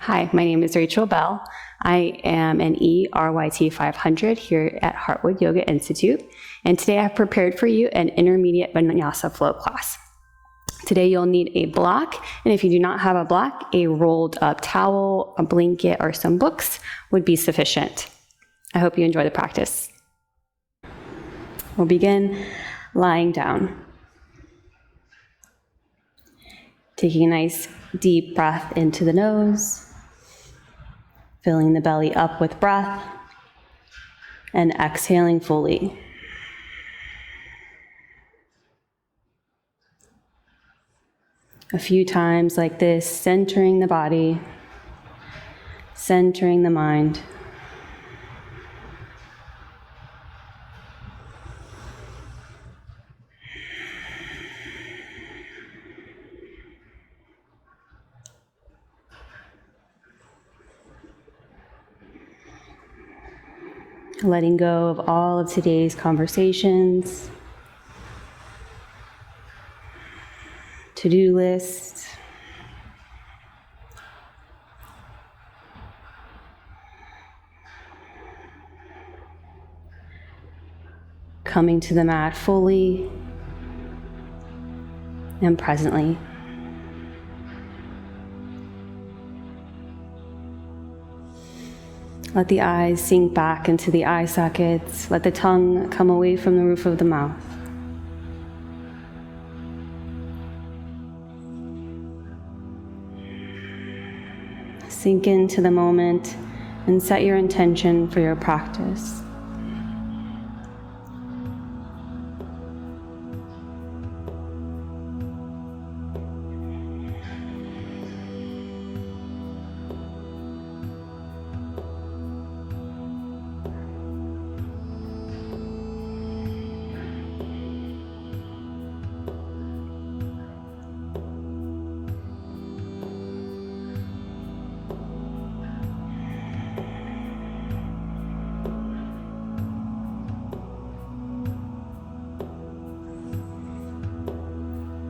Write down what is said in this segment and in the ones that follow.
Hi, my name is Rachel Belle. I am an ERYT-500 here at Heartwood Yoga Institute, and today I've prepared for you an intermediate Vinyasa Flow class. Today you'll need a block, and if you do not have a block, a rolled up towel, a blanket, or some books would be sufficient. I hope you enjoy the practice. We'll begin lying down. Taking a nice deep breath into the nose, filling the belly up with breath, and exhaling fully. A few times like this, centering the body, centering the mind. Letting go of all of today's conversations, to-do list, coming to the mat fully and presently. Let the eyes sink back into the eye sockets. Let the tongue come away from the roof of the mouth. Sink into the moment and set your intention for your practice.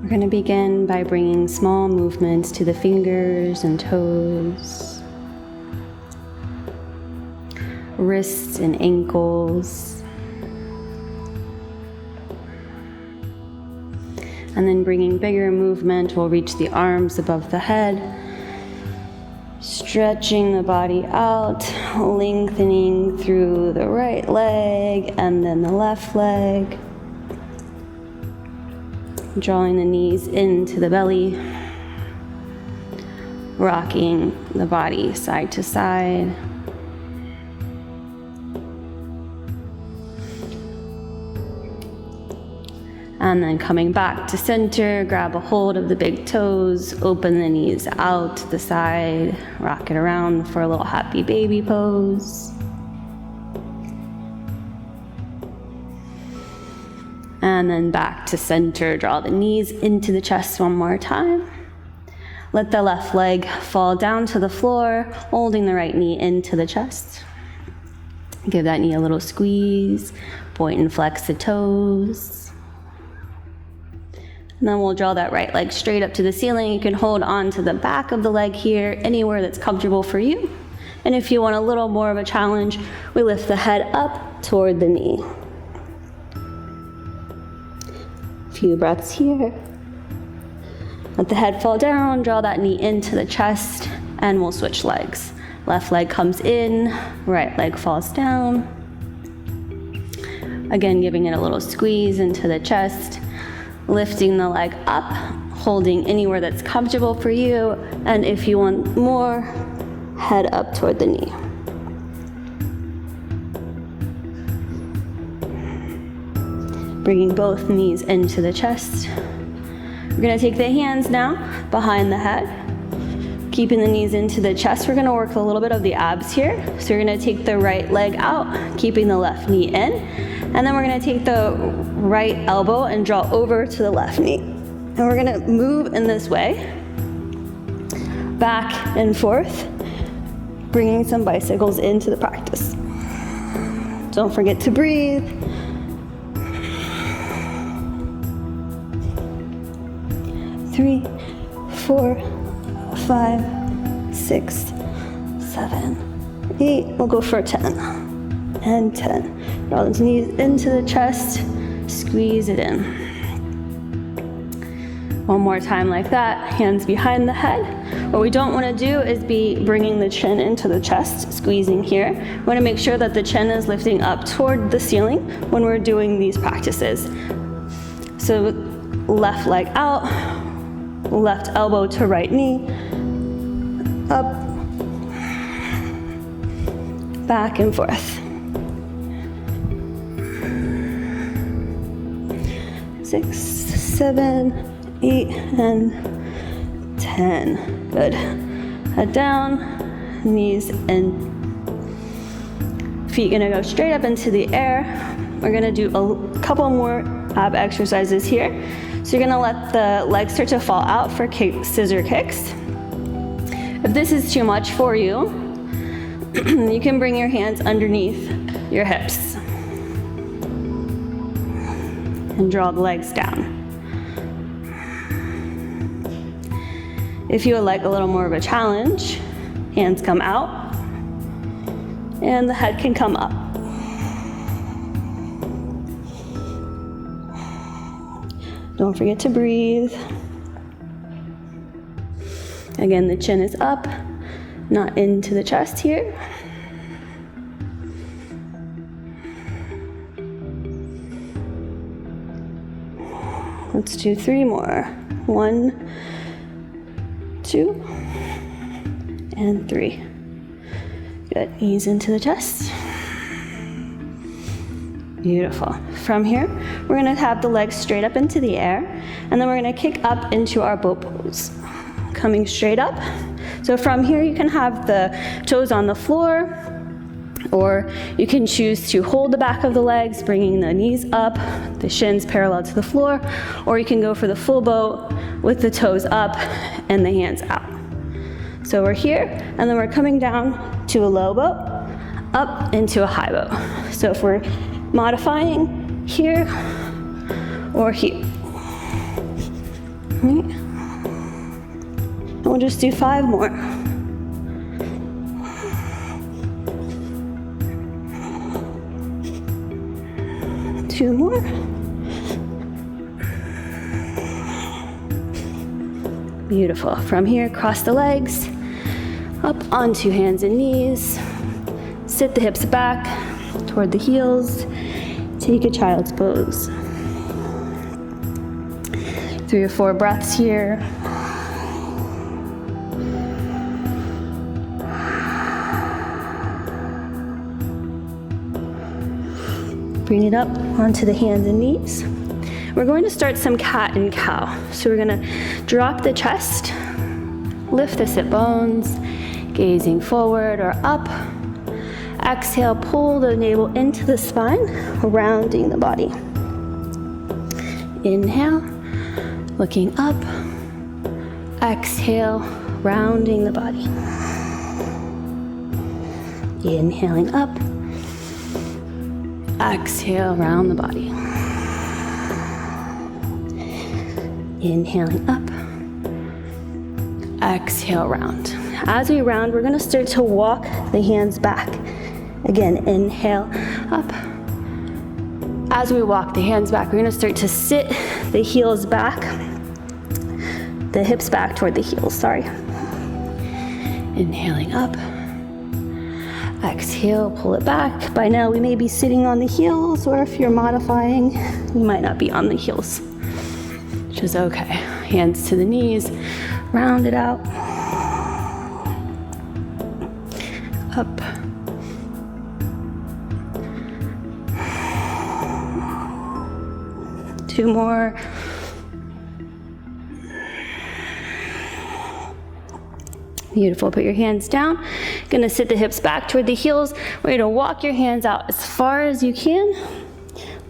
We're going to begin by bringing small movements to the fingers and toes, wrists and ankles, and then bringing bigger movement, we'll reach the arms above the head, stretching the body out, lengthening through the right leg and then the left leg. Drawing the knees into the belly, rocking the body side to side. And then coming back to center, grab a hold of the big toes, open the knees out to the side, rock it around for a little happy baby pose. And then back to center, draw the knees into the chest one more time. Let the left leg fall down to the floor, holding the right knee into the chest. Give that knee a little squeeze, point and flex the toes. And then we'll draw that right leg straight up to the ceiling. You can hold on to the back of the leg here, anywhere that's comfortable for you. And if you want a little more of a challenge, we lift the head up toward the knee. Few breaths here. Let the head fall down, draw that knee into the chest, and we'll switch legs. Left leg comes in, right leg falls down. Again, giving it a little squeeze into the chest, lifting the leg up, holding anywhere that's comfortable for you, and if you want more, head up toward the knee. Bringing both knees into the chest. We're going to take the hands now behind the head, keeping the knees into the chest. We're going to work a little bit of the abs here. So you're going to take the right leg out, keeping the left knee in, and then we're going to take the right elbow and draw over to the left knee. And we're going to move in this way, back and forth, bringing some bicycles into the practice. Don't forget to breathe. 3, 4, 5, 6, 7, 8, we'll go for 10, and 10. Draw those knees into the chest, squeeze it in. One more time like that, hands behind the head. What we don't want to do is be bringing the chin into the chest, squeezing here. We want to make sure that the chin is lifting up toward the ceiling when we're doing these practices. So left leg out, left elbow to right knee, up, back and forth. 6, 7, 8, and 10. Good. Head down, knees and feet gonna go straight up into the air. We're gonna do a couple more ab exercises here. So you're gonna let the legs start to fall out for scissor kicks. If this is too much for you, you can bring your hands underneath your hips and draw the legs down. If you would like a little more of a challenge, hands come out and the head can come up. Don't forget to breathe. Again, the chin is up, not into the chest here. Let's do 3 more. 1, 2, and 3. Good, knees into the chest. Beautiful. From here, we're gonna have the legs straight up into the air, and then we're gonna kick up into our boat pose. Coming straight up. So from here, you can have the toes on the floor, or you can choose to hold the back of the legs, bringing the knees up, the shins parallel to the floor, or you can go for the full boat with the toes up and the hands out. So we're here, and then we're coming down to a low boat, up into a high boat. So if we're modifying here or here. Right. And we'll just do 5 more. Two more. Beautiful. From here, cross the legs, up onto hands and knees. Sit the hips back toward the heels. Take a child's pose. 3 or 4 breaths here. Bring it up onto the hands and knees. We're going to start some cat and cow. So we're gonna drop the chest, lift the sit bones, gazing forward or up. Exhale, pull the navel into the spine, rounding the body. Inhale, looking up. Exhale, rounding the body. Inhaling up. Exhale, round the body. Inhaling up. Exhale, round. As we round, we're going to start to walk the hands back. Again, inhale, up. As we walk the hands back, we're going to start to sit the heels back, the hips back toward the heels, sorry. Inhaling up. Exhale, pull it back. By now, we may be sitting on the heels, or if you're modifying, you might not be on the heels, which is okay. Hands to the knees, round it out. Up. Two more. Beautiful. Put your hands down. Gonna sit the hips back toward the heels. We're gonna walk your hands out as far as you can,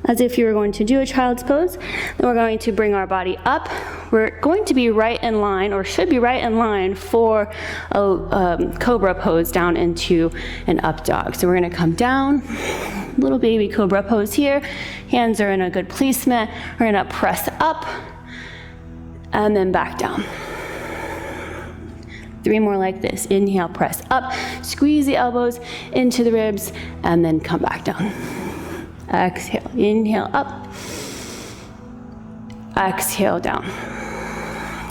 as if you were going to do a child's pose. Then we're going to bring our body up. We're going to be right in line, or should be right in line, for a cobra pose down into an up dog. So we're gonna come down, little baby cobra pose here. Hands are in a good placement. We're gonna press up and then back down. 3 more like this. Inhale, press up, squeeze the elbows into the ribs, and then come back down. Exhale, inhale up, exhale down.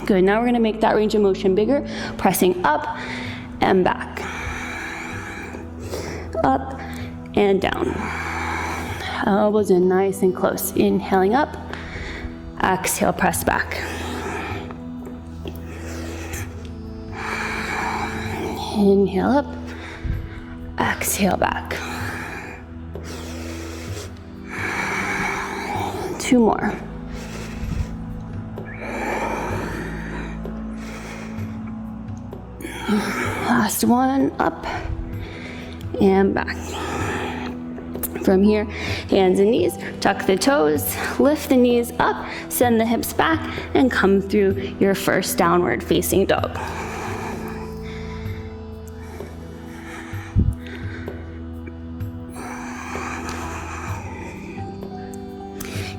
Good, now we're gonna make that range of motion bigger, pressing up and back. Up and down. Elbows in nice and close. Inhaling up, exhale, press back. Inhale up, exhale back. 2 more. Last one, up and back. From here, hands and knees, tuck the toes, lift the knees up, send the hips back, and come through your first downward facing dog.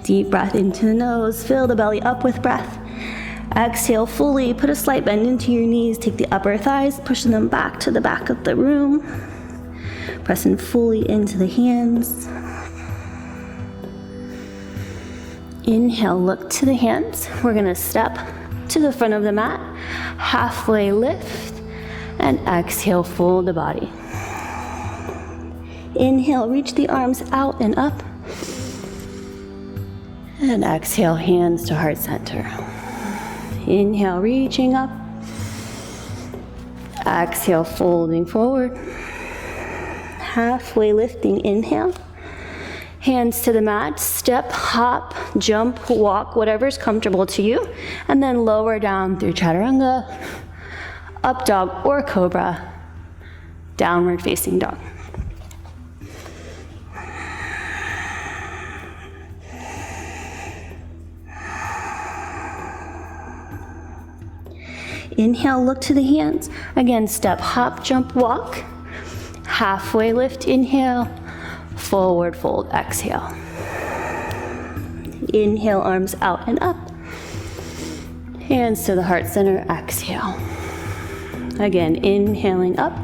Deep breath into the nose, fill the belly up with breath. Exhale fully, put a slight bend into your knees, take the upper thighs, pushing them back to the back of the room. Pressing fully into the hands. Inhale, look to the hands. We're gonna step to the front of the mat, halfway lift, and exhale, fold the body. Inhale, reach the arms out and up. And exhale, hands to heart center. Inhale, reaching up. Exhale, folding forward. Halfway lifting, inhale. Hands to the mat, step, hop, jump, walk, whatever's comfortable to you. And then lower down through chaturanga, up dog or cobra, downward facing dog. Inhale, look to the hands. Again, step, hop, jump, walk. Halfway lift, inhale. Forward fold, exhale. Inhale, arms out and up. Hands to the heart center, exhale. Again, inhaling up.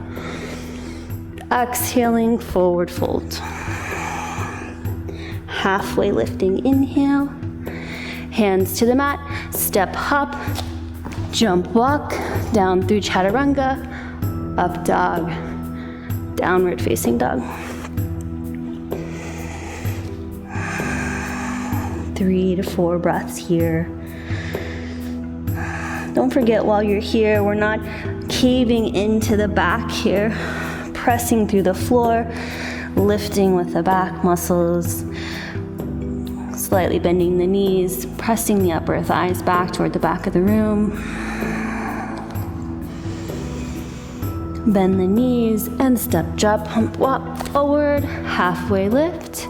Exhaling, forward fold. Halfway lifting, inhale. Hands to the mat, step, hop, jump, walk, down through chaturanga, up dog, downward facing dog. 3 to 4 breaths here. Don't forget while you're here, we're not caving into the back here, pressing through the floor, lifting with the back muscles, slightly bending the knees, pressing the upper thighs back toward the back of the room. Bend the knees and step, jump, hump, walk forward, halfway lift,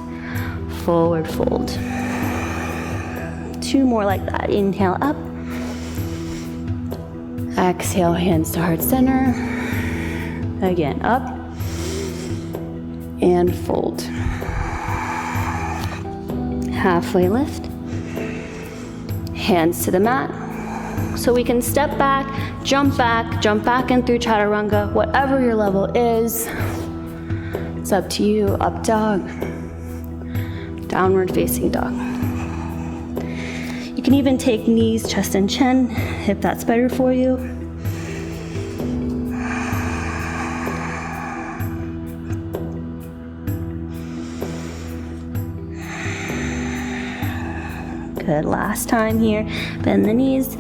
forward fold. 2 more like that. Inhale up. Exhale, hands to heart center. Again, up and fold. Halfway lift. Hands to the mat. So we can step back in through chaturanga, whatever your level is. It's up to you. Up dog, downward facing dog. You can even take knees, chest, and chin if that's better for you. Good, last time here. Bend the knees.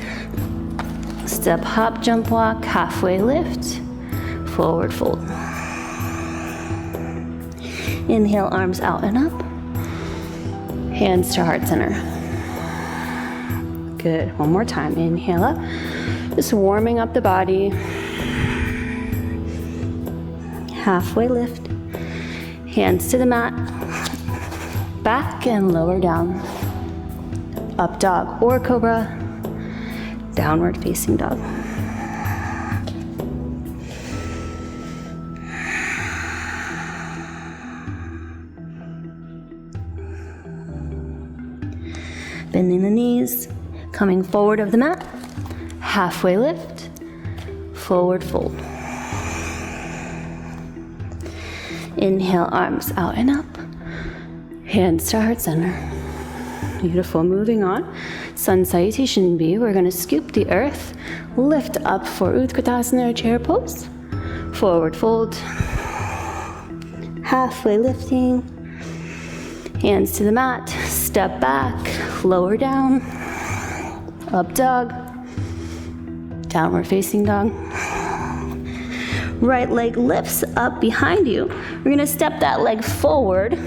Step, hop, jump, walk, halfway lift, forward fold. Inhale, arms out and up. Hands to heart center. Good, one more time. Inhale up. Just warming up the body. Halfway lift. Hands to the mat. Back and lower down. Up dog or cobra. Downward facing dog. Bending the knees, coming forward of the mat, halfway lift, forward fold. Inhale, arms out and up. Hands to heart center. Beautiful, moving on. Sun Salutation B, we're gonna scoop the earth, lift up for Utkatasana, chair pose. Forward fold. Halfway lifting. Hands to the mat, step back, lower down. Up dog. Downward facing dog. Right leg lifts up behind you. We're gonna step that leg forward.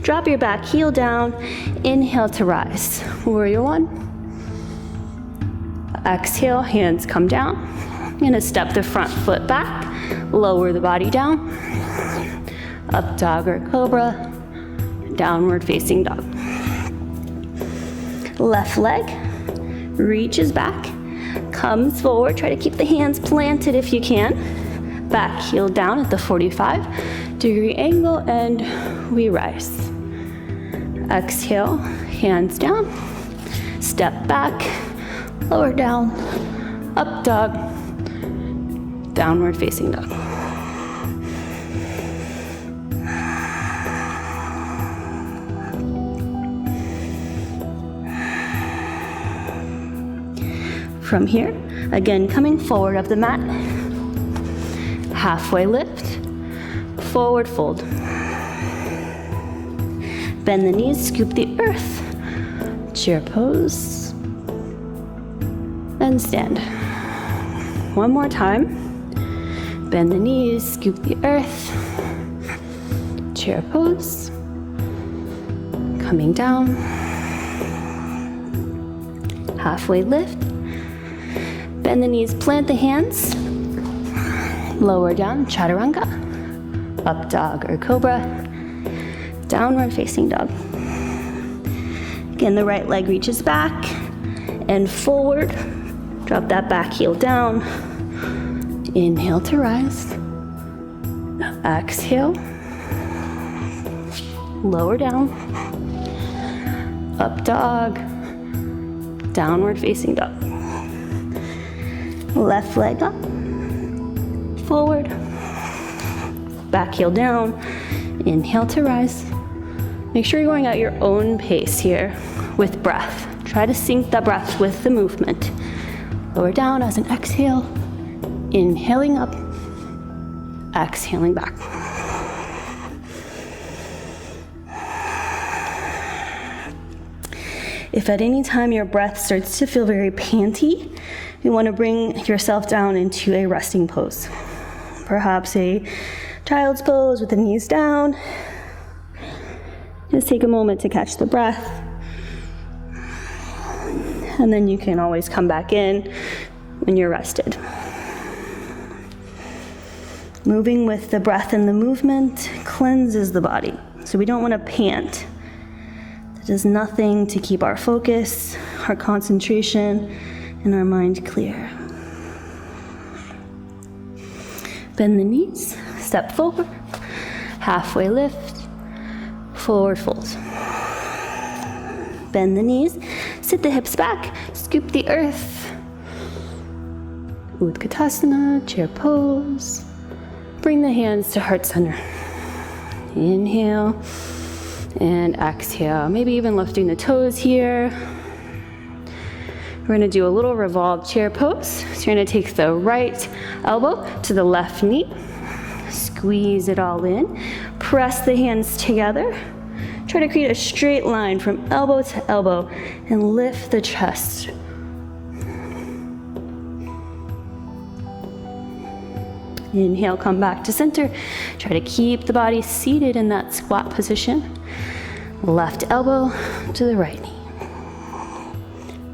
Drop your back heel down. Inhale to rise. Warrior one. Exhale, hands come down. I'm gonna step the front foot back. Lower the body down. Up dog or cobra. Downward facing dog. Left leg reaches back. Comes forward. Try to keep the hands planted if you can. Back heel down at the 45-degree angle and we rise. Exhale, hands down. Step back, lower down, up dog, downward facing dog. From here, again, coming forward of the mat, halfway lift, forward fold. Bend the knees, scoop the earth, chair pose, and stand. One more time. Bend the knees, scoop the earth, chair pose, coming down, halfway lift. Bend the knees, plant the hands, lower down, chaturanga, up dog or cobra, downward facing dog. Again, the right leg reaches back and forward. Drop that back heel down. Inhale to rise. Exhale. Lower down. Up dog. Downward facing dog. Left leg up. Forward. Back heel down. Inhale to rise. Make sure you're going at your own pace here with breath. Try to sync the breath with the movement. Lower down as an exhale. Inhaling up. Exhaling back. If at any time your breath starts to feel very panty, you want to bring yourself down into a resting pose. Perhaps a child's pose with the knees down. Just take a moment to catch the breath. And then you can always come back in when you're rested. Moving with the breath and the movement cleanses the body. So we don't want to pant. That does nothing to keep our focus, our concentration, and our mind clear. Bend the knees, step forward, halfway lift, forward fold. Bend the knees, sit the hips back, scoop the earth. Utkatasana, chair pose. Bring the hands to heart center. Inhale and exhale. Maybe even lifting the toes here. We're going to do a little revolved chair pose. So you're going to take the right elbow to the left knee. Squeeze it all in. Press the hands together. Try to create a straight line from elbow to elbow and lift the chest. Inhale, come back to center. Try to keep the body seated in that squat position. Left elbow to the right knee.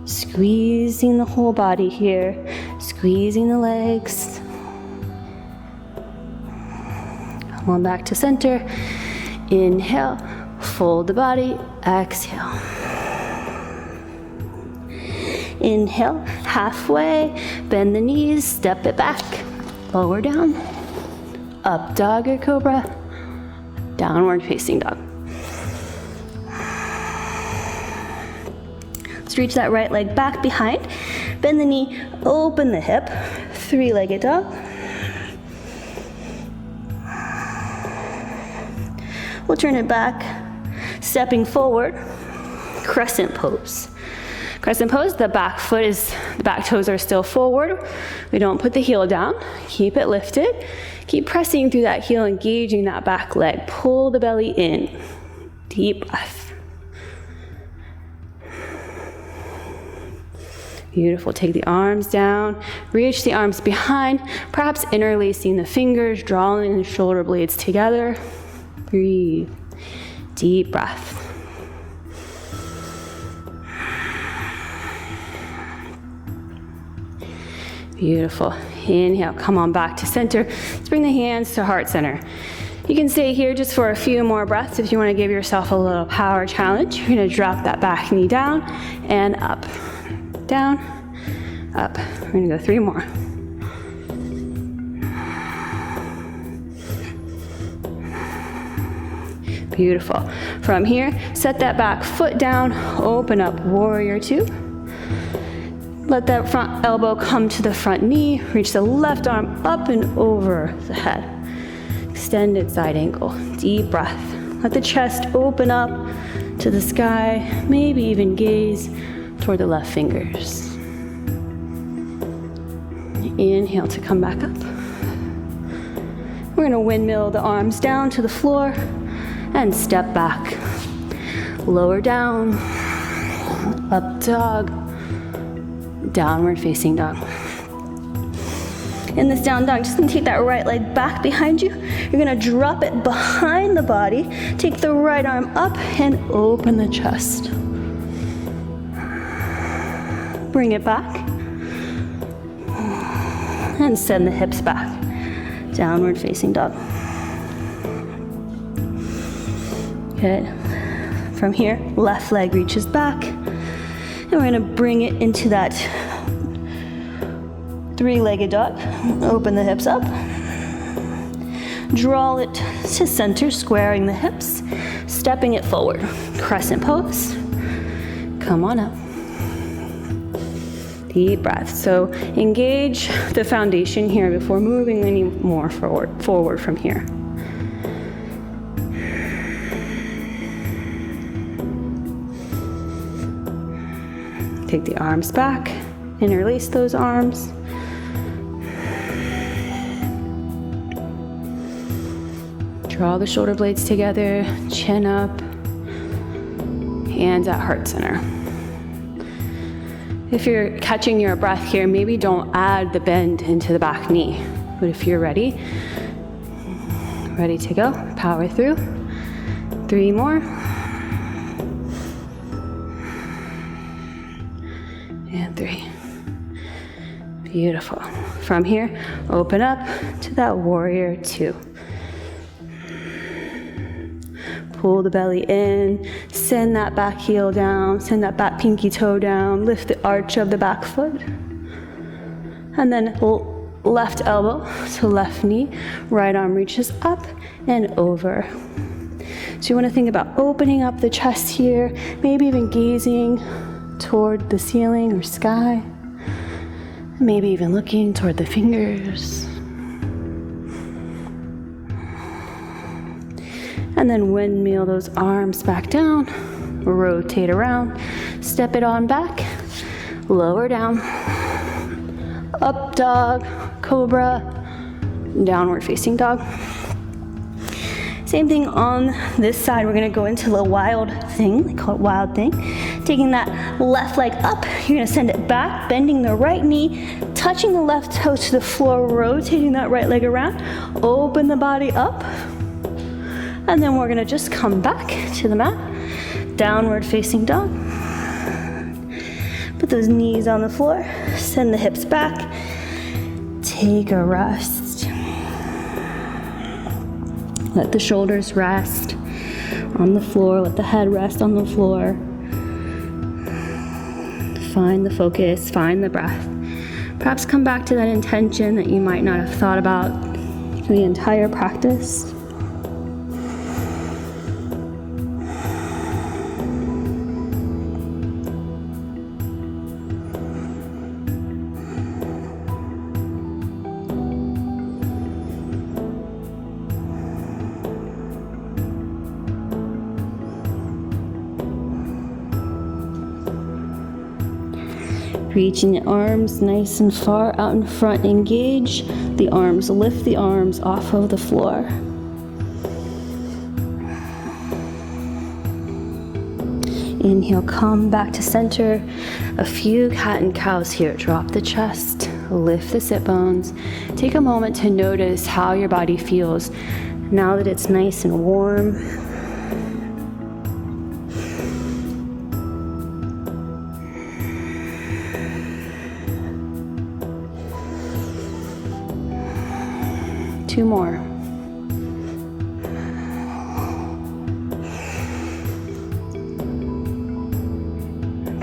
Squeezing the whole body here. Squeezing the legs. Come on back to center. Inhale, fold the body. Exhale. Inhale, halfway. Bend the knees, step it back. Lower down, up dog or cobra, downward facing dog. Let's reach that right leg back behind. Bend the knee, open the hip. Three-legged dog. We'll turn it back, stepping forward, crescent pose. Crescent pose, the back toes are still forward. We don't put the heel down, keep it lifted. Keep pressing through that heel, engaging that back leg. Pull the belly in, deep breath. Beautiful, take the arms down, reach the arms behind, perhaps interlacing the fingers, drawing the shoulder blades together. Breathe, deep breath. Beautiful. Inhale, come on back to center. Let's bring the hands to heart center. You can stay here just for a few more breaths if you want to give yourself a little power challenge. You're going to drop that back knee down and up. Down, up. We're going to go 3 more. Beautiful. From here, set that back foot down, open up, warrior 2. Let that front elbow come to the front knee. Reach the left arm up and over the head. Extended side angle. Deep breath. Let the chest open up to the sky. Maybe even gaze toward the left fingers. Inhale to come back up. We're going to windmill the arms down to the floor and step back. Lower down. Up dog. Downward facing dog. In this down dog, just gonna take that right leg back behind you. You're gonna drop it behind the body. Take the right arm up and open the chest. Bring it back. And send the hips back. Downward facing dog. Good. From here, left leg reaches back. And we're gonna bring it into that 3-legged dog. Open the hips up. Draw it to center, squaring the hips, stepping it forward. Crescent pose. Come on up. Deep breath. So engage the foundation here before moving any more forward from here. Take the arms back, interlace those arms. Draw the shoulder blades together, chin up, hands at heart center. If you're catching your breath here, maybe don't add the bend into the back knee. But if you're ready to go, power through. 3 more. And 3. Beautiful. From here, open up to that warrior 2. Pull the belly in, send that back heel down, send that back pinky toe down, lift the arch of the back foot. And then left elbow to left knee, right arm reaches up and over. So you want to think about opening up the chest here, maybe even gazing toward the ceiling or sky, maybe even looking toward the fingers. And then windmill those arms back down, rotate around, step it on back, lower down, up dog, cobra, downward facing dog. Same thing on this side. We're gonna go into the wild thing, they call it wild thing. Taking that left leg up, you're gonna send it back, bending the right knee, touching the left toe to the floor, rotating that right leg around, open the body up, and then we're gonna just come back to the mat, downward facing dog. Put those knees on the floor, send the hips back, take a rest. Let the shoulders rest on the floor, let the head rest on the floor. Find the focus, find the breath. Perhaps come back to that intention that you might not have thought about for the entire practice. Reaching the arms nice and far out in front, engage the arms, lift the arms off of the floor. Inhale, come back to center. A few cat and cows here. Drop the chest, lift the sit bones. Take a moment to notice how your body feels now that it's nice and warm. Two more.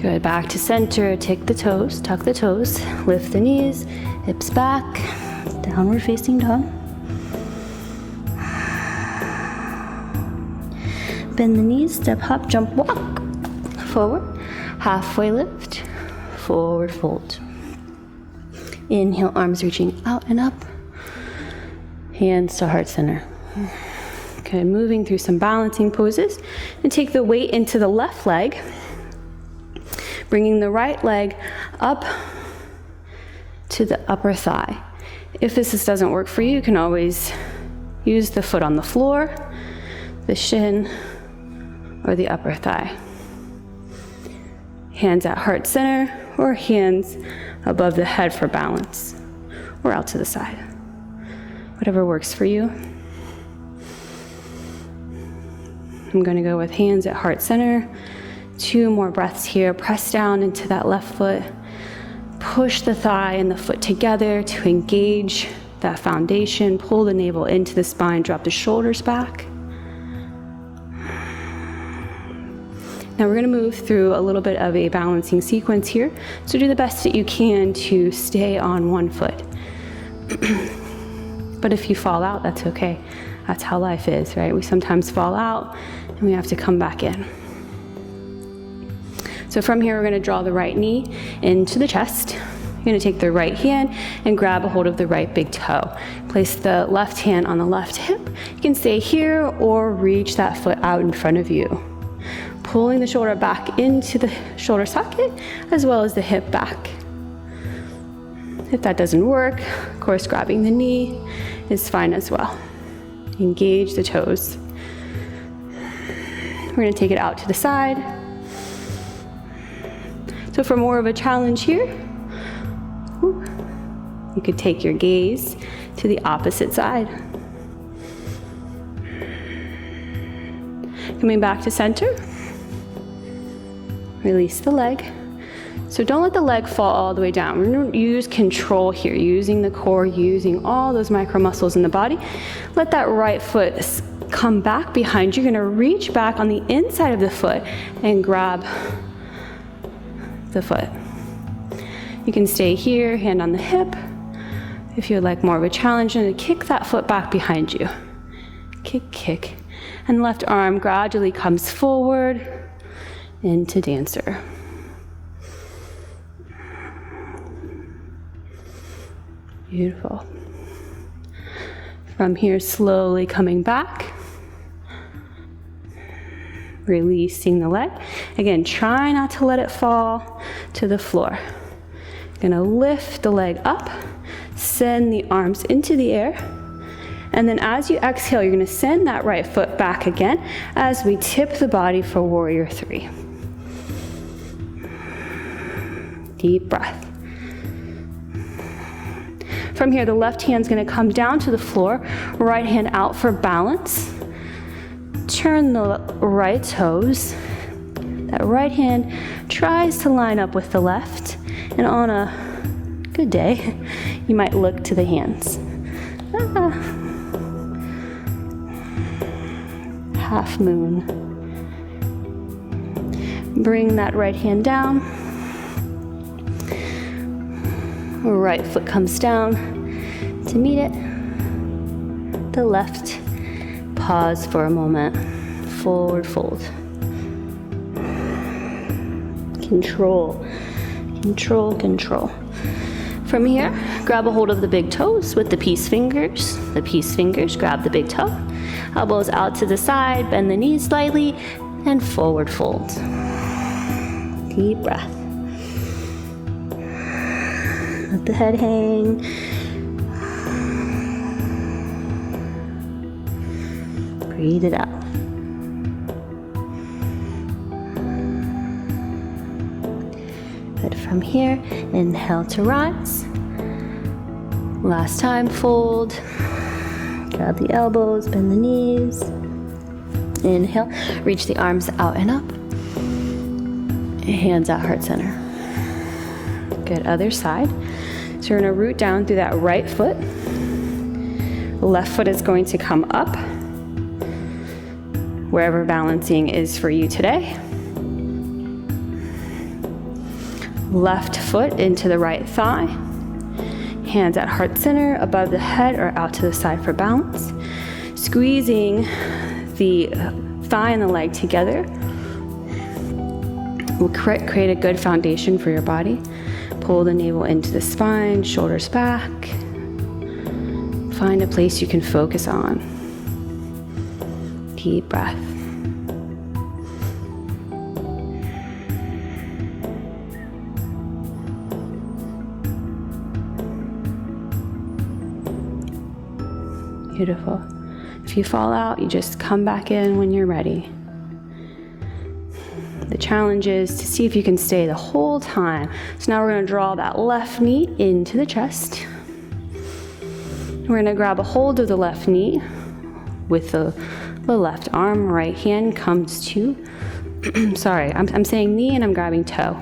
Good, back to center, take the toes, tuck the toes, lift the knees, hips back, downward facing dog. Bend the knees, step, hop, jump, walk. Forward, halfway lift, forward fold. Inhale, arms reaching out and up. Hands to heart center. Okay, moving through some balancing poses. And take the weight into the left leg, bringing the right leg up to the upper thigh. If this doesn't work for you, you can always use the foot on the floor, the shin, or the upper thigh. Hands at heart center, or hands above the head for balance, or out to the side. Whatever works for you. I'm going to go with hands at heart center. 2 more breaths here. Press down into that left foot. Push the thigh and the foot together to engage that foundation. Pull the navel into the spine. Drop the shoulders back. Now we're going to move through a little bit of a balancing sequence here. So do the best that you can to stay on one foot. But if you fall out, that's okay. That's how life is, right? We sometimes fall out and we have to come back in. So from here, we're going to draw the right knee into the chest. You're going to take the right hand and grab a hold of the right big toe. Place the left hand on the left hip. You can stay here or reach that foot out in front of you. Pulling the shoulder back into the shoulder socket as well as the hip back. If that doesn't work, of course, grabbing the knee is fine as well. Engage the toes. We're going to take it out to the side. So for more of a challenge here, you could take your gaze to the opposite side. Coming back to center. Release the leg. So don't let the leg fall all the way down. We're going to use control here, using the core, using all those micro muscles in the body. Let that right foot come back behind you. You're going to reach back on the inside of the foot and grab the foot. You can stay here, hand on the hip. If you would like more of a challenge, and kick that foot back behind you. Kick, kick. And left arm gradually comes forward into dancer. Beautiful. From here, slowly coming back. Releasing the leg. Again, try not to let it fall to the floor. You're gonna lift the leg up, send the arms into the air, and then as you exhale, you're gonna send that right foot back again as we tip the body for warrior 3. Deep breath. From here, the left hand's gonna come down to the floor, right hand out for balance. Turn the right toes. That right hand tries to line up with the left, and on a good day, you might look to the hands. Half moon. Bring that right hand down. Right foot comes down to meet it. The left. Pause for a moment. Forward fold. Control. Control, control. From here, grab a hold of the big toes with the peace fingers. The peace fingers grab the big toe. Elbows out to the side, bend the knees slightly, and forward fold. Deep breath. Let the head hang. Breathe it out. Good. From here, inhale to rise. Last time, fold. Grab the elbows, bend the knees. Inhale, reach the arms out and up. Hands at heart center. Good, other side. So you're gonna root down through that right foot. The left foot is going to come up, wherever balancing is for you today. Left foot into the right thigh. Hands at heart center, above the head or out to the side for balance. Squeezing the thigh and the leg together will create a good foundation for your body. Pull the navel into the spine, shoulders back. Find a place you can focus on. Deep breath. Beautiful. If you fall out, you just come back in when you're ready. The challenge is to see if you can stay the whole time. So now we're going to draw that left knee into the chest. We're going to grab a hold of the left knee with the left arm. Right hand comes to, sorry, I'm saying knee and I'm grabbing toe.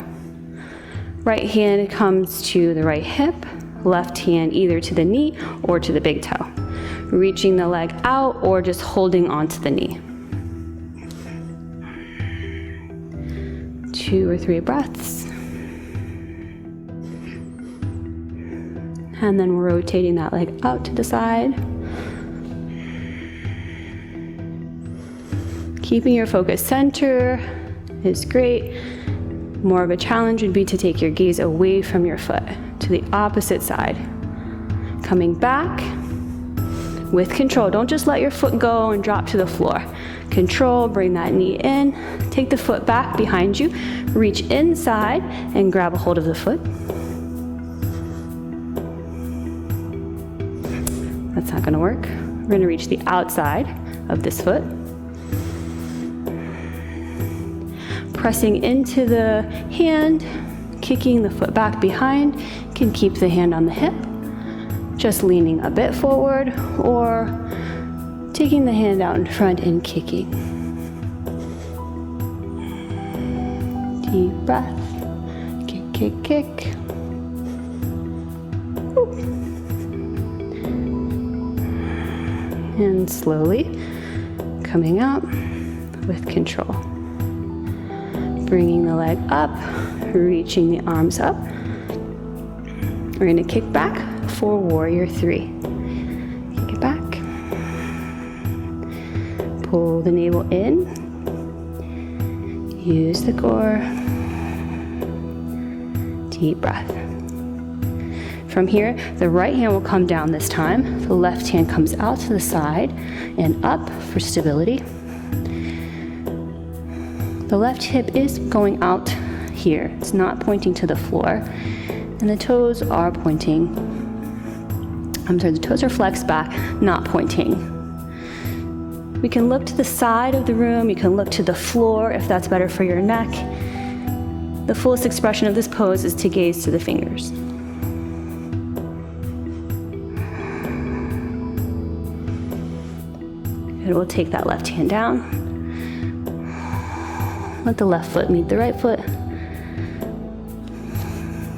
Right hand comes to the right hip. Left hand either to the knee or to the big toe. Reaching the leg out or just holding onto the knee. 2 or 3 breaths. And then rotating that leg out to the side. Keeping your focus center is great. More of a challenge would be to take your gaze away from your foot to the opposite side. Coming back. With control, don't just let your foot go and drop to the floor. Control, bring that knee in, take the foot back behind you, reach inside and grab a hold of the foot. That's not gonna work. We're gonna reach the outside of this foot. Pressing into the hand, kicking the foot back behind, you can keep the hand on the hip. Just leaning a bit forward or taking the hand out in front and kicking. Deep breath. Kick, kick, kick. Ooh. And slowly coming out with control. Bringing the leg up, reaching the arms up. We're going to kick back for warrior 3. Kick it back. Pull the navel in. Use the core. Deep breath. From here, the right hand will come down this time. The left hand comes out to the side and up for stability. The left hip is going out here. It's not pointing to the floor. And the toes are pointing. The toes are flexed back, not pointing. We can look to the side of the room. You can look to the floor if that's better for your neck. The fullest expression of this pose is to gaze to the fingers. And we'll take that left hand down. Let the left foot meet the right foot.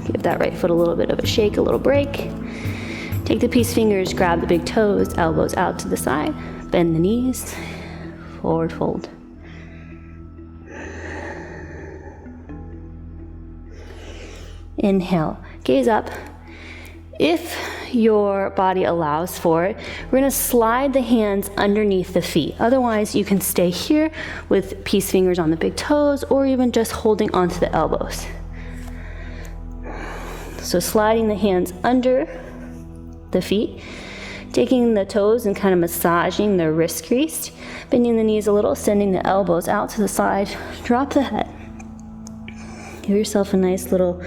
Give that right foot a little bit of a shake, a little break. Take the peace fingers, grab the big toes, elbows out to the side, bend the knees, forward fold. Inhale, gaze up. If your body allows for it, we're gonna slide the hands underneath the feet. Otherwise, you can stay here with peace fingers on the big toes or even just holding onto the elbows. So sliding the hands under the feet, taking the toes and kind of massaging the wrist crease, bending the knees a little, sending the elbows out to the side, drop the head. Give yourself a nice little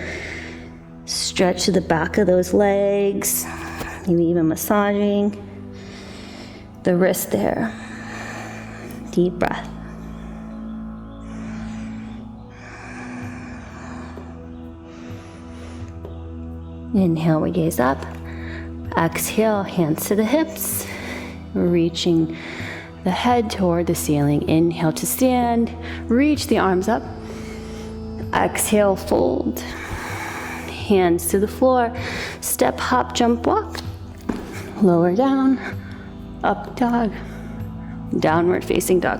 Stretch to the back of those legs, maybe even massaging the wrist there. Deep breath. Inhale, we gaze up. Exhale, hands to the hips, reaching the head toward the ceiling. Inhale to stand, reach the arms up. Exhale, fold. Hands to the floor, step, hop, jump, walk. Lower down, up dog, downward facing dog.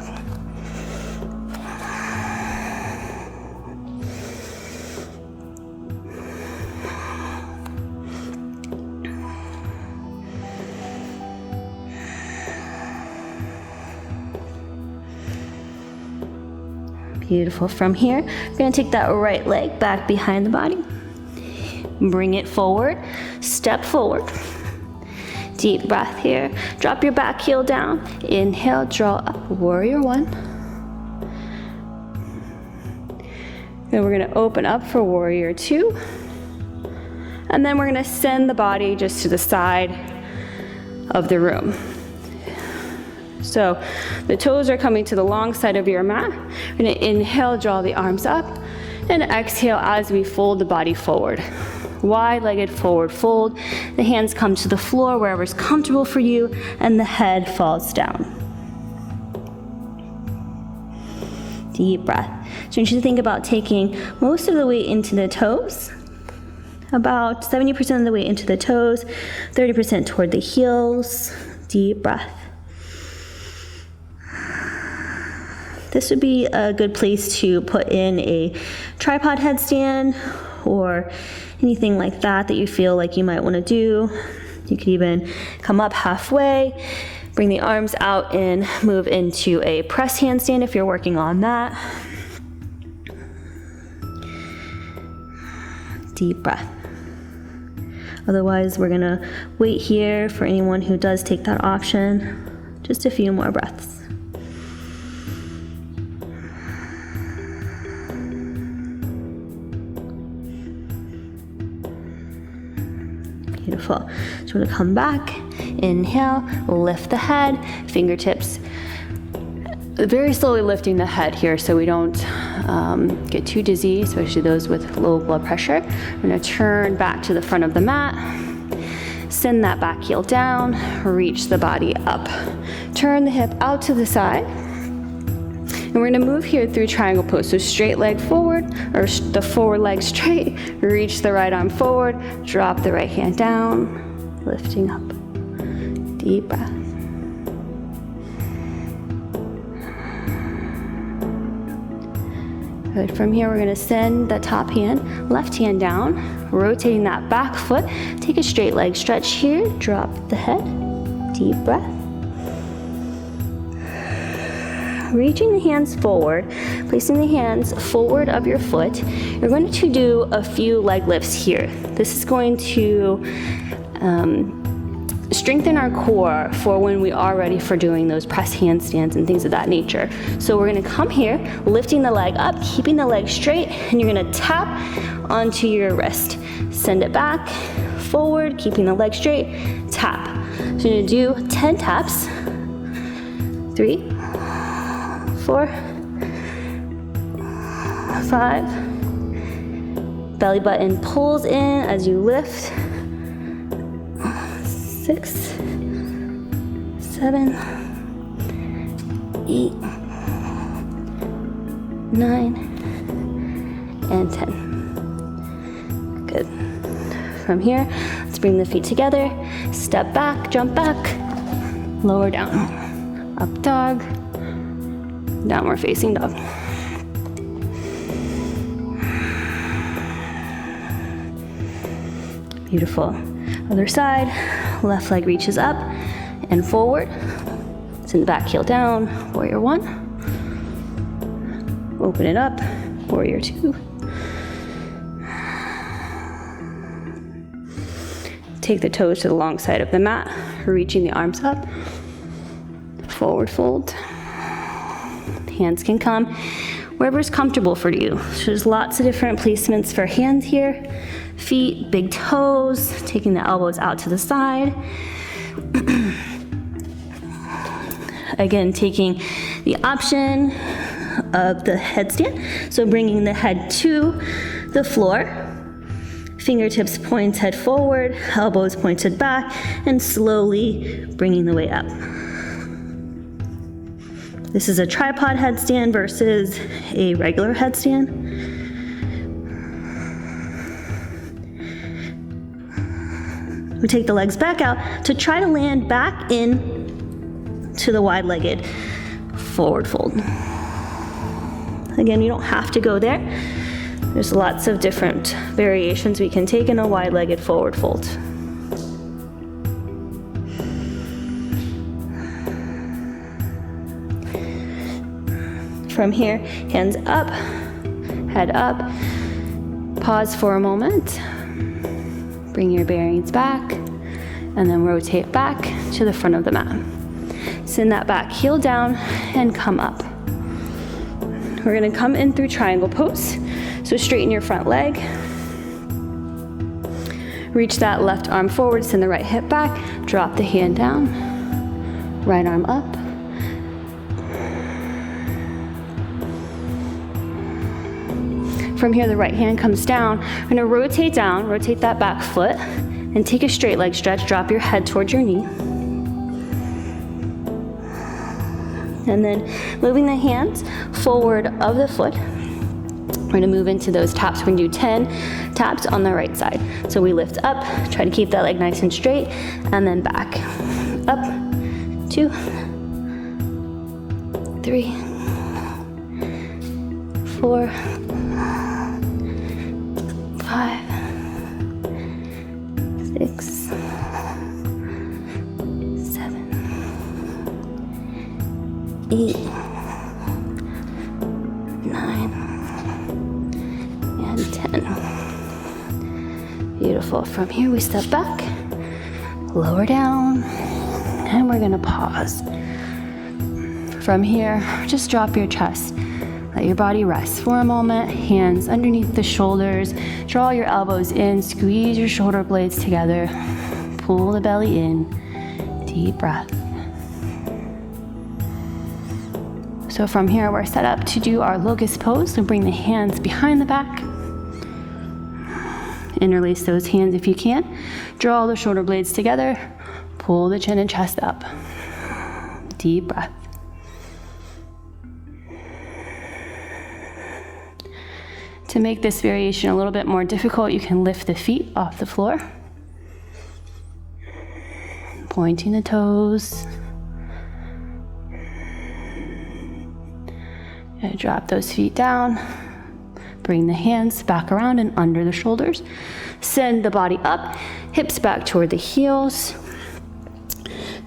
Beautiful. From here, we're going to take that right leg back behind the body. Bring it forward. Step forward. Deep breath here. Drop your back heel down. Inhale, draw up. Warrior one. Then we're going to open up for warrior two. And then we're going to send the body just to the side of the room. So the toes are coming to the long side of your mat. We're going to inhale, draw the arms up, and exhale as we fold the body forward. Wide-legged forward fold. The hands come to the floor wherever's comfortable for you, and the head falls down. Deep breath. So I want you to think about taking most of the weight into the toes, about 70% of the weight into the toes, 30% toward the heels. Deep breath. This would be a good place to put in a tripod headstand or anything like that you feel like you might want to do. You could even come up halfway, bring the arms out and move into a press handstand if you're working on that. Deep breath. Otherwise, we're gonna wait here for anyone who does take that option. Just a few more breaths. Beautiful. So we're gonna come back, inhale, lift the head, fingertips, very slowly lifting the head here so we don't get too dizzy, especially those with low blood pressure. We're gonna turn back to the front of the mat, send that back heel down, reach the body up. Turn the hip out to the side. And we're gonna move here through triangle pose. So straight leg forward, or the forward leg straight, reach the right arm forward, drop the right hand down, lifting up. Deep breath. Good. From here, we're gonna send the top hand, left hand down, rotating that back foot. Take a straight leg stretch here, drop the head, deep breath. Reaching the hands forward, placing the hands forward of your foot. You're going to do a few leg lifts here. This is going to strengthen our core for when we are ready for doing those press handstands and things of that nature. So we're going to come here, lifting the leg up, keeping the leg straight, and you're going to tap onto your wrist. Send it back, forward, keeping the leg straight, tap. So you're going to do 10 taps. 3, 4, 5. Belly button pulls in as you lift. 6, 7, 8, 9, and 10. Good. From here, let's bring the feet together. Step back, jump back, lower down. Up dog, downward facing dog. Beautiful. Other side, left leg reaches up and forward. Send the back heel down, warrior one. Open it up, warrior two. Take the toes to the long side of the mat, reaching the arms up. Forward fold. Hands can come wherever's comfortable for you. So there's lots of different placements for hands here. Feet, big toes, taking the elbows out to the side. Again, taking the option of the headstand. So bringing the head to the floor, fingertips points head forward, elbows pointed back, and slowly bringing the weight up. This is a tripod headstand versus a regular headstand. We take the legs back out to try to land back in to the wide-legged forward fold. Again, you don't have to go there. There's lots of different variations we can take in a wide-legged forward fold. From here, hands up, head up, pause for a moment, bring your bearings back, and then rotate back to the front of the mat. Send that back heel down and come up. We're gonna come in through triangle pose. So straighten your front leg. Reach that left arm forward, send the right hip back, drop the hand down, right arm up. From here, the right hand comes down. We're gonna rotate down, rotate that back foot, and take a straight leg stretch. Drop your head towards your knee. And then moving the hands forward of the foot. We're gonna move into those taps. We're gonna do 10 taps on the right side. So we lift up, try to keep that leg nice and straight, and then back. Up, 2, 3, 4, 5, 6, 7, 8, 9, and 10. Beautiful. From here, we step back, lower down, and we're gonna pause. From here, just drop your chest. Let your body rest for a moment. Hands underneath the shoulders. Draw your elbows in. Squeeze your shoulder blades together. Pull the belly in. Deep breath. So from here, we're set up to do our locust pose. So bring the hands behind the back. Interlace those hands if you can. Draw the shoulder blades together. Pull the chin and chest up. Deep breath. To make this variation a little bit more difficult, you can lift the feet off the floor. Pointing the toes. And drop those feet down. Bring the hands back around and under the shoulders. Send the body up, hips back toward the heels.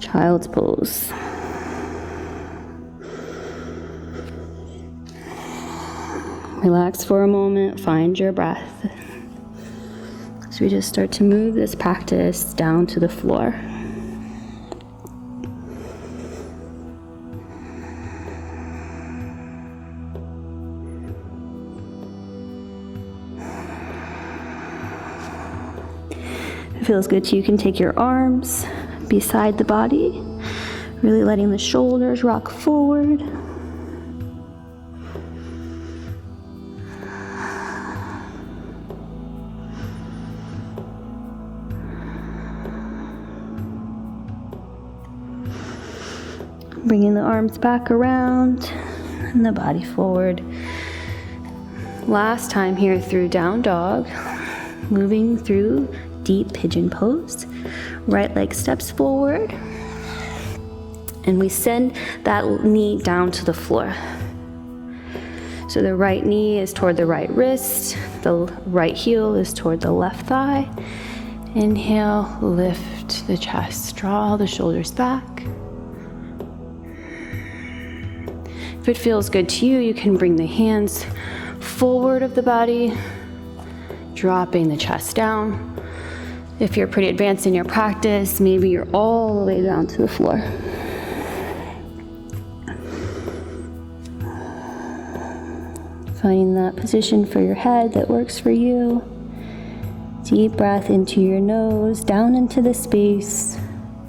Child's pose. Relax for a moment, find your breath. So we just start to move this practice down to the floor. If it feels good to you, you can take your arms beside the body, really letting the shoulders rock forward. Bringing the arms back around and the body forward. Last time here through down dog, moving through deep pigeon pose. Right leg steps forward and we send that knee down to the floor. So the right knee is toward the right wrist, the right heel is toward the left thigh. Inhale, lift the chest, draw the shoulders back. If it feels good to you, you can bring the hands forward of the body, dropping the chest down. If you're pretty advanced in your practice, maybe you're all the way down to the floor. Finding that position for your head that works for you. Deep breath into your nose, down into the space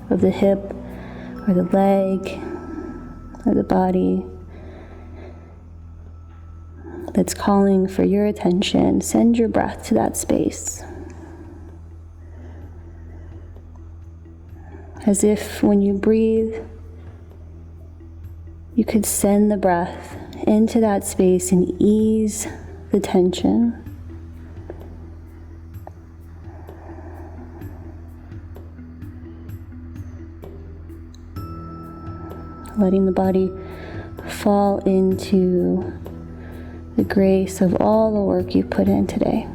of the hip or the leg or the body that's calling for your attention. Send your breath to that space. As if when you breathe, you could send the breath into that space and ease the tension. Letting the body fall into the grace of all the work you put in today.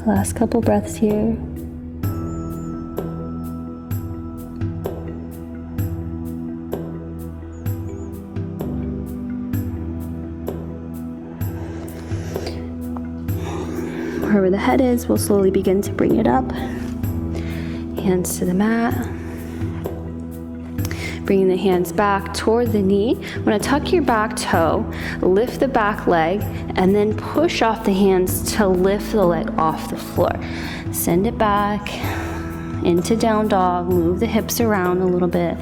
Last couple breaths here. Wherever the head is, we'll slowly begin to bring it up. Hands to the mat. Bringing the hands back toward the knee. I'm going to tuck your back toe, lift the back leg, and then push off the hands to lift the leg off the floor. Send it back into down dog. Move the hips around a little bit.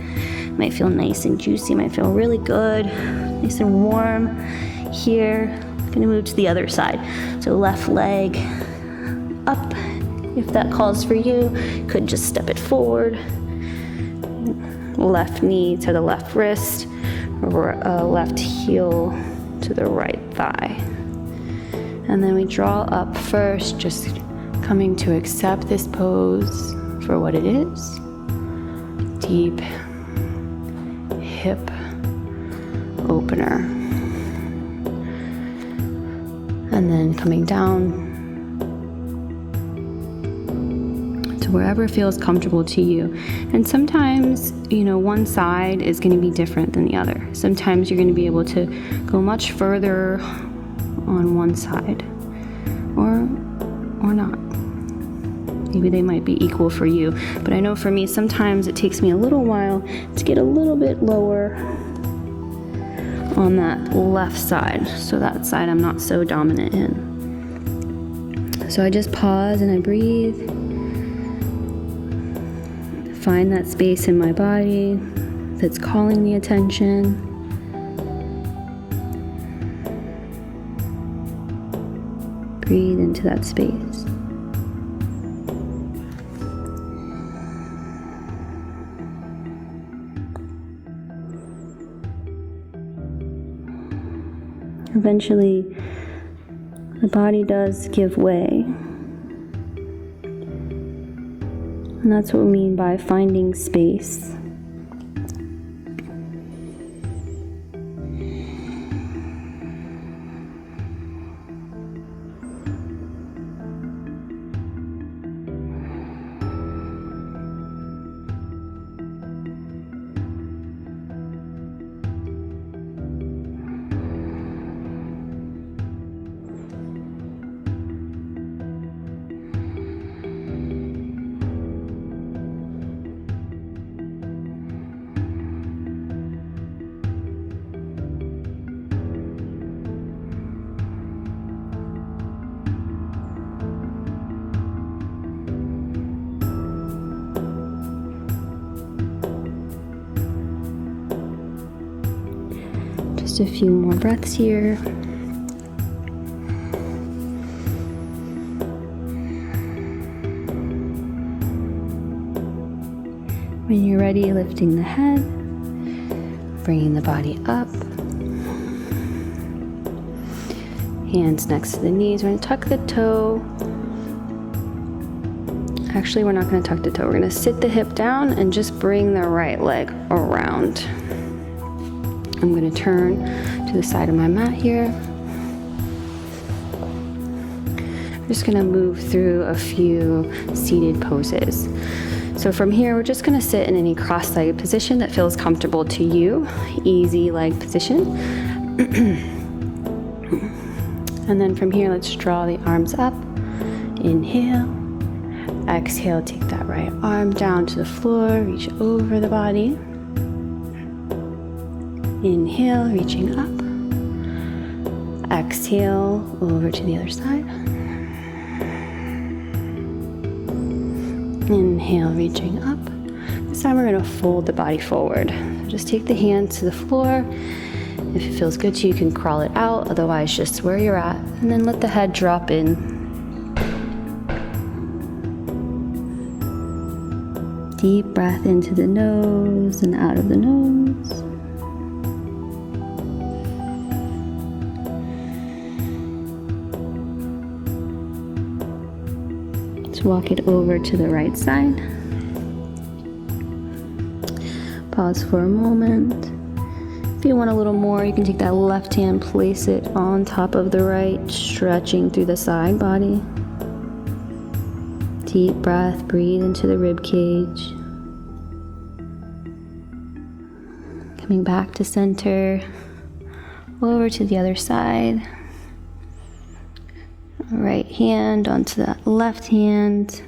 Might feel nice and juicy. Might feel really good. Nice and warm here. Going to move to the other side. So left leg up. If that calls for you, could just step it forward. Left knee to the left wrist, or left heel to the right thigh. And then we draw up first, just coming to accept this pose for what it is. Deep hip opener. And then coming down to wherever feels comfortable to you. And sometimes, one side is going to be different than the other. Sometimes you're going to be able to go much further on one side, or not. Maybe they might be equal for you. But I know for me, sometimes it takes me a little while to get a little bit lower on that left side. So that side I'm not so dominant in. So I just pause and I breathe. Find that space in my body that's calling the attention. Breathe into that space. Eventually, the body does give way. And that's what we mean by finding space. Just a few more breaths here. When you're ready, lifting the head, bringing the body up. Hands next to the knees. We're going to tuck the toe. Actually, we're not going to tuck the toe. We're going to sit the hip down and just bring the right leg around. I'm going to turn to the side of my mat here. I'm just going to move through a few seated poses. So So from here, we're just gonna sit in any cross-legged position that feels comfortable to you, easy leg position. And then from here, let's draw the arms up. Inhale, exhale, take that right arm down to the floor, reach over the body. Inhale, reaching up. Exhale, over to the other side. Inhale, reaching up. This time we're going to fold the body forward. Just take the hands to the floor. If it feels good to you, you can crawl it out. Otherwise, just where you're at. And then let the head drop in. Deep breath into the nose and out of the nose. Let's walk it over to the right side. Pause for a moment. If you want a little more, you can take that left hand, place it on top of the right, stretching through the side body. Deep breath, breathe into the rib cage. Coming back to center, over to the other side. Right hand onto that left hand.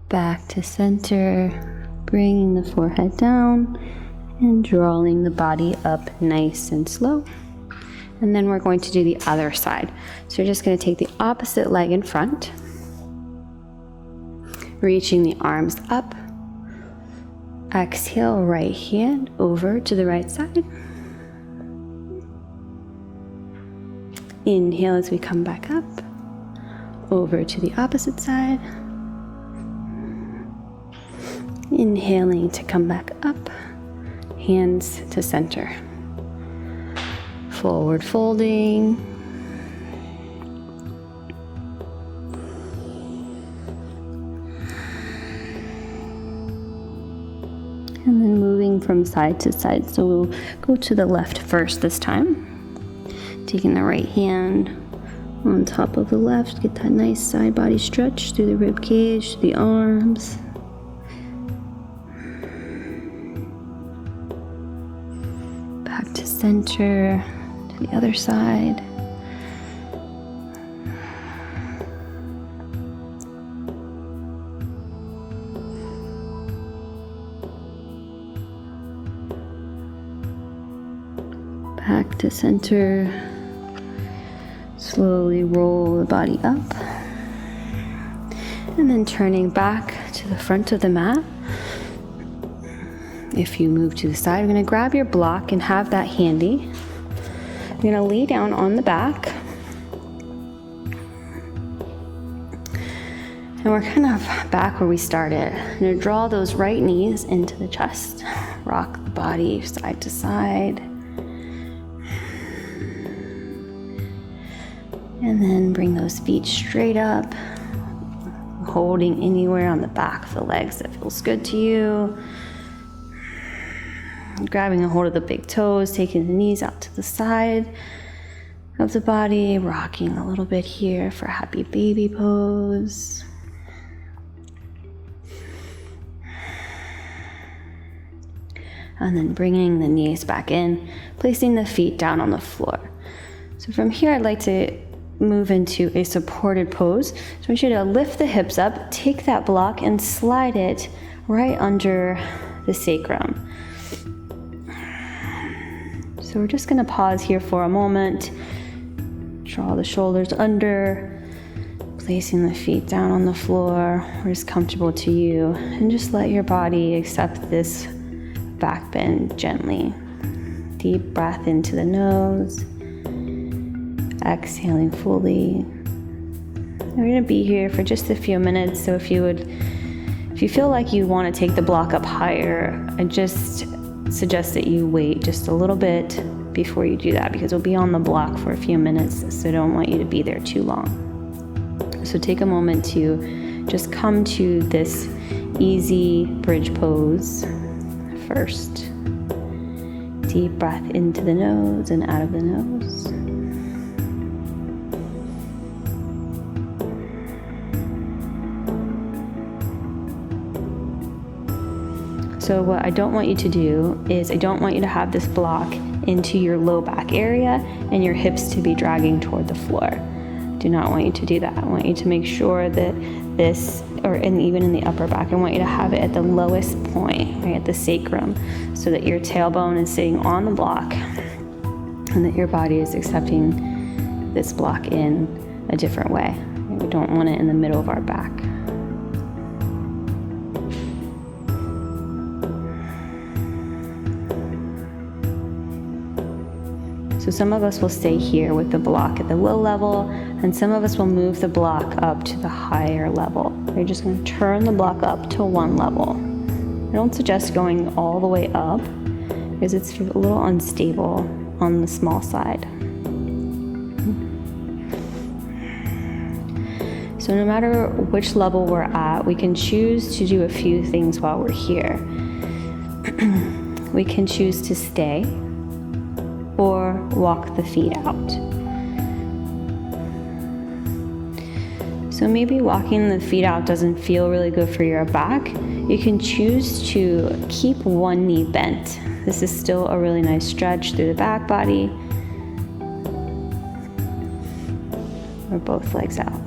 Back to center, bringing the forehead down and drawing the body up nice and slow. And then we're going to do the other side. So you're just going to take the opposite leg in front, reaching the arms up. Exhale, right hand over to the right side. Inhale as we come back up, over to the opposite side. Inhaling to come back up, hands to center. Forward folding. And then moving from side to side. So we'll go to the left first this time. Taking the right hand on top of the left, get that nice side body stretch through the rib cage, the arms. Back to center, to the other side. Back to center. Slowly roll the body up. And then turning back to the front of the mat. If you move to the side, you're going to grab your block and have that handy. You're going to lay down on the back. And we're kind of back where we started. You're going to draw those right knees into the chest. Rock the body side to side. And then bring those feet straight up, holding anywhere on the back of the legs that feels good to you. Grabbing a hold of the big toes, taking the knees out to the side of the body, rocking a little bit here for happy baby pose. And then bringing the knees back in, placing the feet down on the floor. So from here, I'd like to move into a supported pose. So I want you to lift the hips up, take that block and slide it right under the sacrum. So we're just going to pause here for a moment. Draw the shoulders under, placing the feet down on the floor where it's comfortable to you, and just let your body accept this back bend gently. Deep breath into the nose. Exhaling fully. We're going to be here for just a few minutes, so if you feel like you want to take the block up higher, I just suggest that you wait just a little bit before you do that, because we'll be on the block for a few minutes, so I don't want you to be there too long. So take a moment to just come to this easy bridge pose first. Deep breath into the nose and out of the nose. So what I don't want you to do is I don't want you to have this block into your low back area and your hips to be dragging toward the floor. Do not want you to do that. I want you to make sure that this, even in the upper back, I want you to have it at the lowest point, right at the sacrum, so that your tailbone is sitting on the block and that your body is accepting this block in a different way. We don't want it in the middle of our back. So some of us will stay here with the block at the low level, and some of us will move the block up to the higher level. You're just going to turn the block up to one level. I don't suggest going all the way up because it's a little unstable on the small side. So no matter which level we're at, we can choose to do a few things while we're here. We can choose to stay or walk the feet out. So maybe walking the feet out doesn't feel really good for your back. You can choose to keep one knee bent. This is still a really nice stretch through the back body. Or both legs out.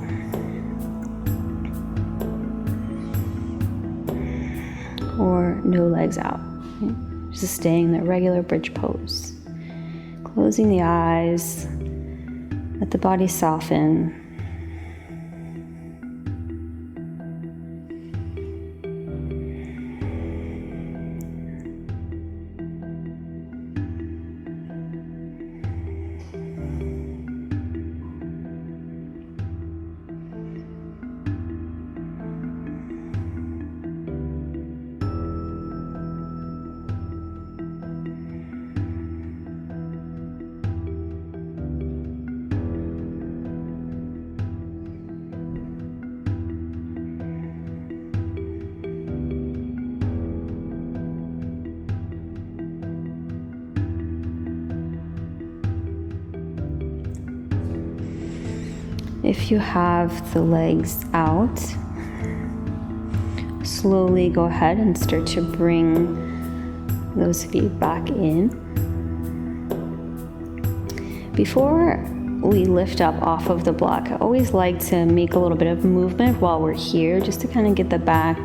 Or no legs out. Just staying in the regular bridge pose. Closing the eyes, let the body soften. If you have the legs out, slowly go ahead and start to bring those feet back in. Before we lift up off of the block, I always like to make a little bit of movement while we're here, just to kind of get the back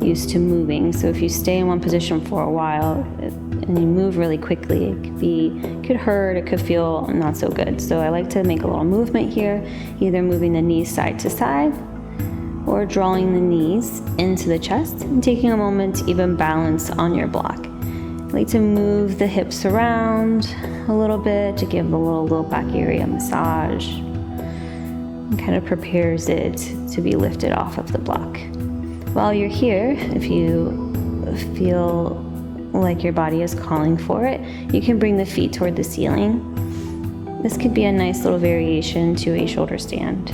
used to moving. So if you stay in one position for a while and you move really quickly, it could hurt, it could feel not so good. So I like to make a little movement here, either moving the knees side to side or drawing the knees into the chest and taking a moment to even balance on your block. I like to move the hips around a little bit to give the little low back area a massage and kind of prepares it to be lifted off of the block. While you're here, if you feel like your body is calling for it, you can bring the feet toward the ceiling. This could be a nice little variation to a shoulder stand.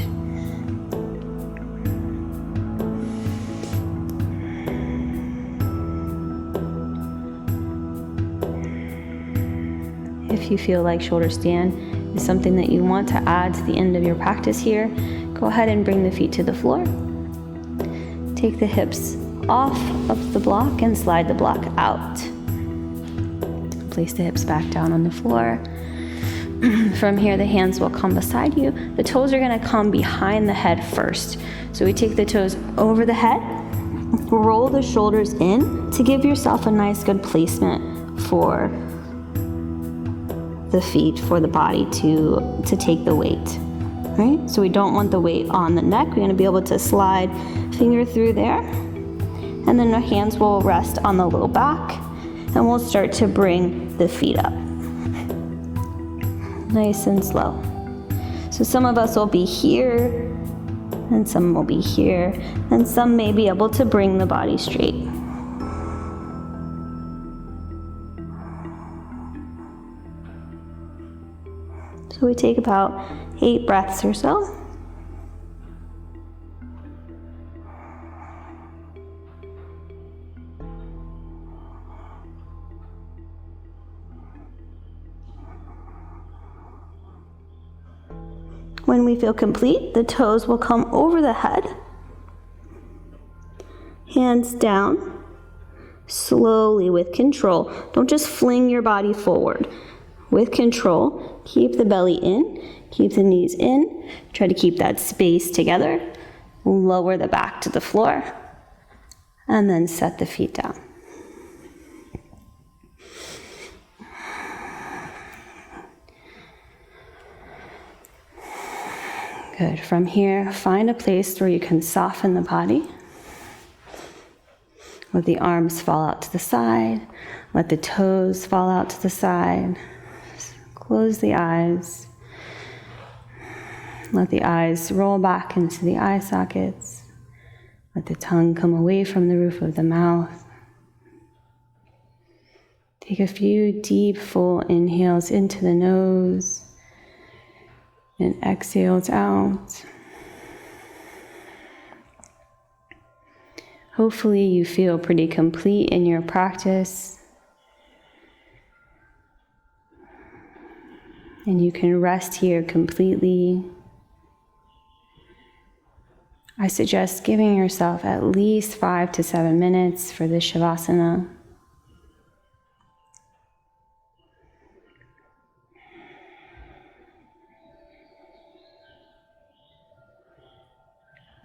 If you feel like shoulder stand is something that you want to add to the end of your practice here, go ahead and bring the feet to the floor. Take the hips off of the block and slide the block out. Place the hips back down on the floor. From here, the hands will come beside you. The toes are going to come behind the head first. So we take the toes over the head, roll the shoulders in to give yourself a nice good placement for the feet, for the body to take the weight. Right? So we don't want the weight on the neck. We're going to be able to slide finger through there. And then the hands will rest on the low back. And we'll start to bring the feet up. Nice and slow. So some of us will be here, and some will be here, and some may be able to bring the body straight. So we take about 8 breaths or so. When we feel complete, the toes will come over the head, hands down, Slowly, with control. Don't just fling your body forward. With control, keep the belly in, keep the knees in. Try to keep that space together. Lower the back to the floor, and then set the feet down. Good. From here, find a place where you can soften the body. Let the arms fall out to the side. Let the toes fall out to the side. Close the eyes. Let the eyes roll back into the eye sockets. Let the tongue come away from the roof of the mouth. Take a few deep, full inhales into the nose and exhales out. Hopefully you feel pretty complete in your practice. And you can rest here completely. I suggest giving yourself at least 5 to 7 minutes for this Shavasana.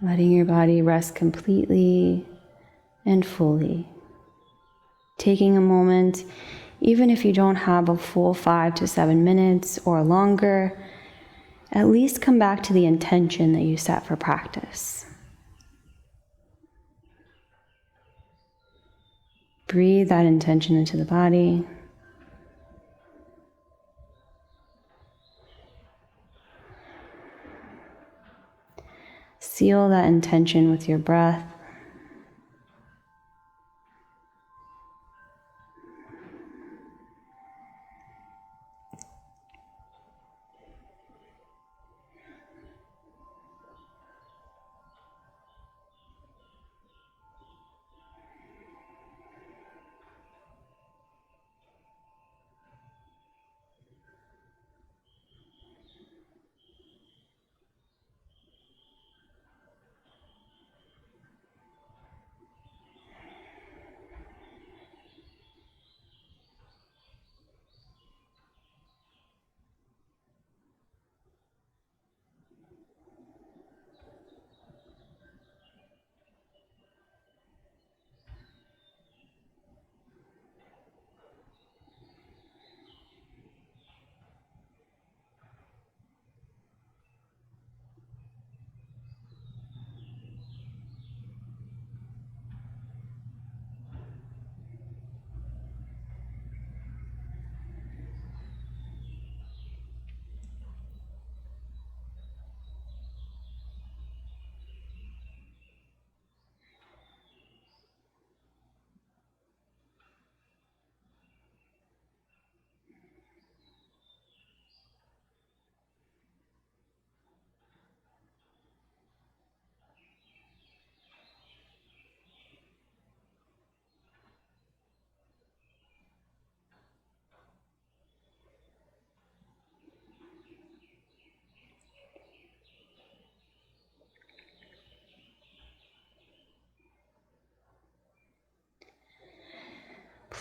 Letting your body rest completely and fully. Taking a moment, even if you don't have a full 5 to 7 minutes or longer, at least come back to the intention that you set for practice. Breathe that intention into the body. Seal that intention with your breath.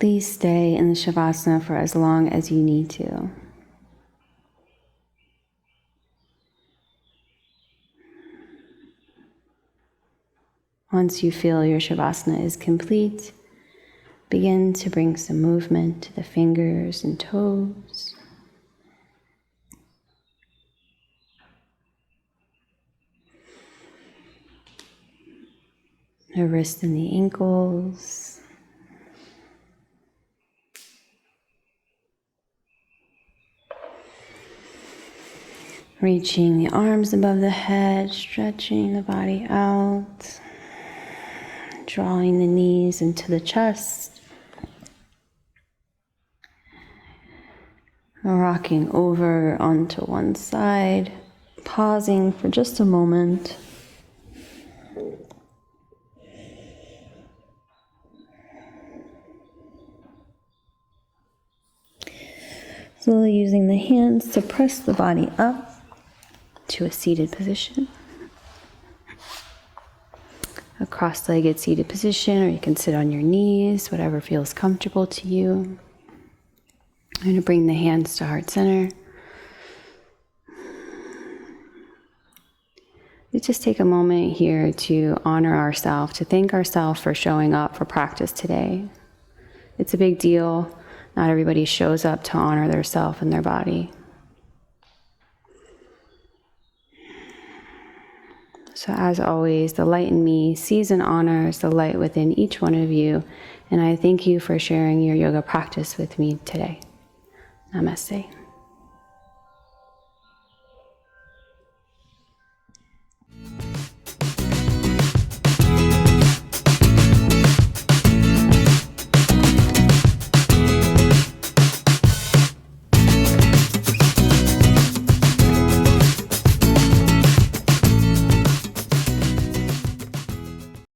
Please stay in the Shavasana for as long as you need to. Once you feel your Shavasana is complete, begin to bring some movement to the fingers and toes. The wrist and the ankles. Reaching the arms above the head, stretching the body out. Drawing the knees into the chest. Rocking over onto one side. Pausing for just a moment. Slowly using the hands to press the body up to a seated position. cross-legged seated position, or you can sit on your knees, whatever feels comfortable to you. I'm going to bring the hands to heart center. We just take a moment here to honor ourselves, to thank ourselves for showing up for practice today. It's a big deal. Not everybody shows up to honor their self and their body. So as always, the light in me sees and honors the light within each one of you, and I thank you for sharing your yoga practice with me today. Namaste.